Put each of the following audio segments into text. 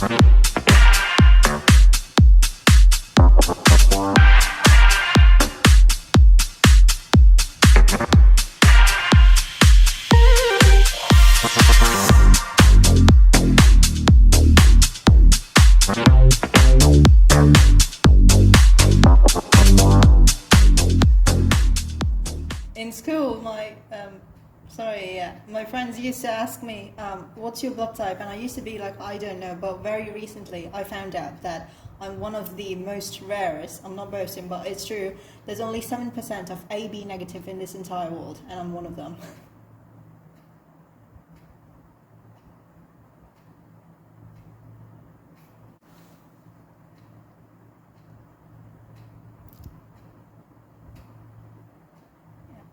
In school, my friends used to ask me, what's your blood type? And I used to be like, I don't know. But very recently, I found out that I'm one of the most rarest. I'm not boasting, but it's true. There's only 7% of AB negative in this entire world, and I'm one of them.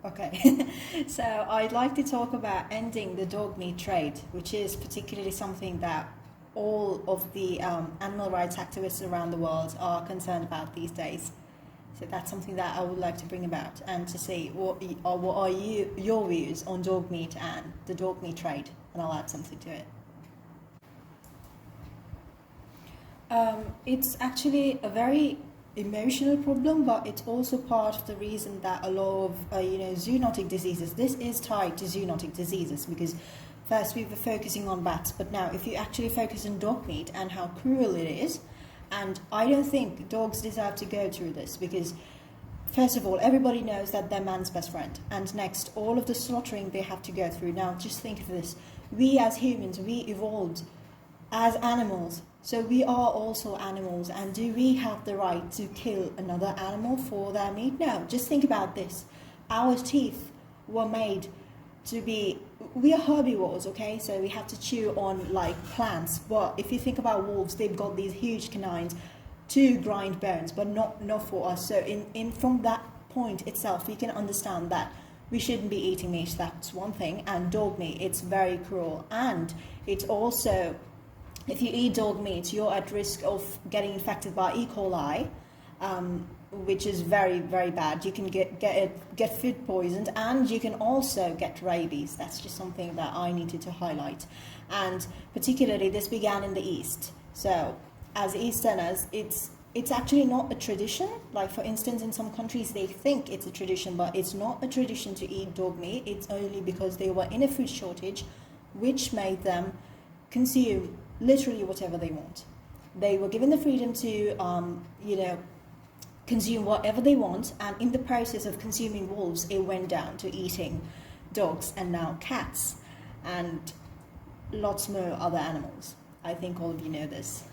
Okay, so I'd like to talk about ending the dog meat trade, which is particularly something that all of the animal rights activists around the world are concerned about these days. So that's something that I would like to bring about and to see what are your views on dog meat and the dog meat trade, and I'll add something to it. It's actually a very emotional problem, but it's also part of the reason that a lot of zoonotic diseases. This is tied to zoonotic diseases because first we were focusing on bats, but now if you actually focus on dog meat and how cruel it is, and I don't think dogs deserve to go through this because first of all, everybody knows that they're man's best friend, and next, all of the slaughtering they have to go through. Now, just think of this: we as humans, we evolved as animals. So we are also animals, and do we have the right to kill another animal for their meat? No, just think about this. Our teeth were made to be, we are herbivores, okay? So we have to chew on like plants. But if you think about wolves, they've got these huge canines to grind bones, but not for us. So in from that point itself, you can understand that we shouldn't be eating meat. That's one thing. And dog meat, it's very cruel. And it's also, if you eat dog meat, you're at risk of getting infected by E. coli, which is very, very bad. You can get food poisoned, and you can also get rabies. That's just something that I needed to highlight. And particularly, this began in the East. So, as Easterners, it's actually not a tradition. Like, for instance, in some countries, they think it's a tradition, but it's not a tradition to eat dog meat. It's only because they were in a food shortage, which made them consume literally whatever they want. They were given the freedom to, consume whatever they want, and in the process of consuming wolves, it went down to eating dogs and now cats and lots more other animals. I think all of you know this.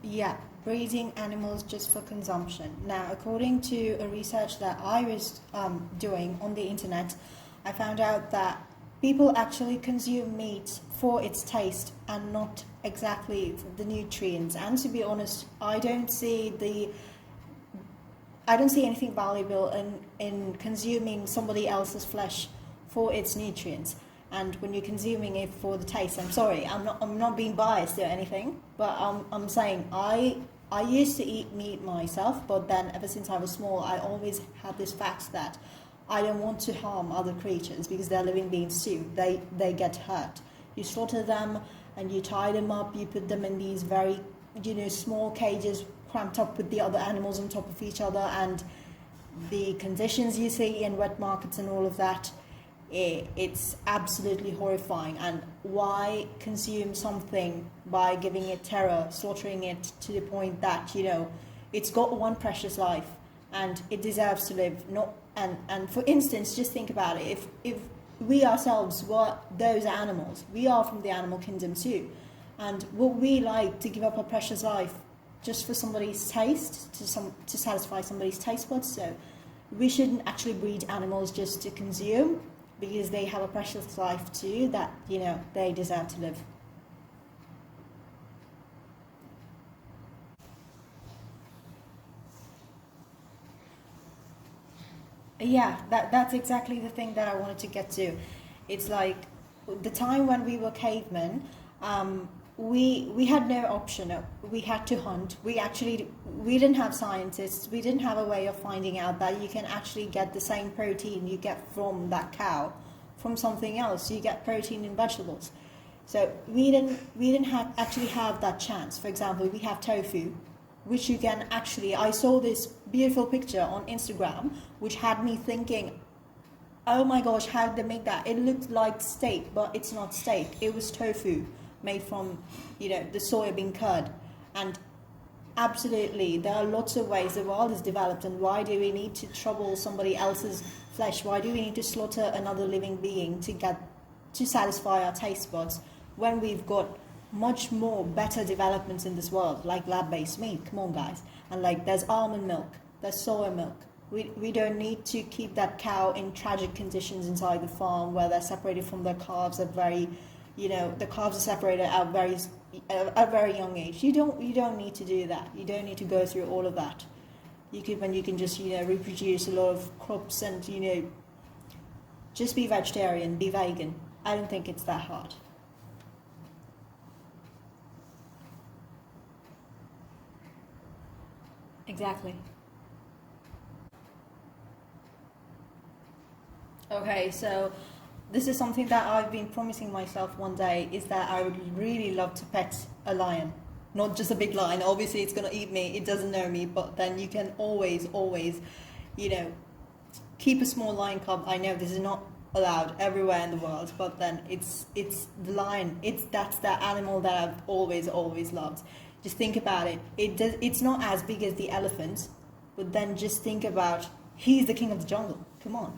Yeah, breeding animals just for consumption. Now, according to a research that I was doing on the internet, I found out that people actually consume meat for its taste and not exactly the nutrients. And to be honest, I don't see anything valuable in consuming somebody else's flesh for its nutrients. And when you're consuming it for the taste, I'm sorry, I'm not being biased or anything, but I'm saying I used to eat meat myself, but then ever since I was small, I always had this fact that I don't want to harm other creatures because they're living beings too. They get hurt. You slaughter them and you tie them up. You put them in these very small cages cramped up with the other animals on top of each other, and the conditions you see in wet markets and all of that. It's absolutely horrifying. And why consume something by giving it terror, slaughtering it to the point that it's got one precious life and it deserves to live? Not and for instance, just think about it. If we ourselves were those animals, we are from the animal kingdom too, and would we like to give up a precious life just for somebody's taste, to satisfy somebody's taste buds? So we shouldn't actually breed animals just to consume, because they have a precious life too that they deserve to live. Yeah, that's exactly the thing that I wanted to get to. It's like the time when we were cavemen. we had no option. We had to hunt. We didn't have scientists. We didn't have a way of finding out that you can actually get the same protein you get from that cow from something else. You get protein in vegetables. So we didn't actually have that chance. For example, we have tofu, which you can actually. I saw this beautiful picture on Instagram, which had me thinking, oh my gosh, how did they make that? It looked like steak, but it's not steak. It was tofu made from, the soybean curd. And absolutely, there are lots of ways the world is developed, and why do we need to trouble somebody else's flesh? Why do we need to slaughter another living being to satisfy our taste buds when we've got much more better developments in this world, like lab-based meat? Come on, guys. And like, there's almond milk, there's soy milk. We don't need to keep that cow in tragic conditions inside the farm where they're separated from their calves at the calves are separated at a very young age. You don't need to do that. You don't need to go through all of that. You can just reproduce a lot of crops and just be vegetarian, be vegan. I don't think it's that hard. Exactly. Okay, so this is something that I've been promising myself one day, is that I would really love to pet a lion. Not just a big lion. Obviously, it's going to eat me. It doesn't know me. But then you can always, keep a small lion cub. I know this is not allowed everywhere in the world, but then it's the lion. That's the animal that I've always loved. Just think about it. It's not as big as the elephant, but then just think about, he's the king of the jungle. Come on.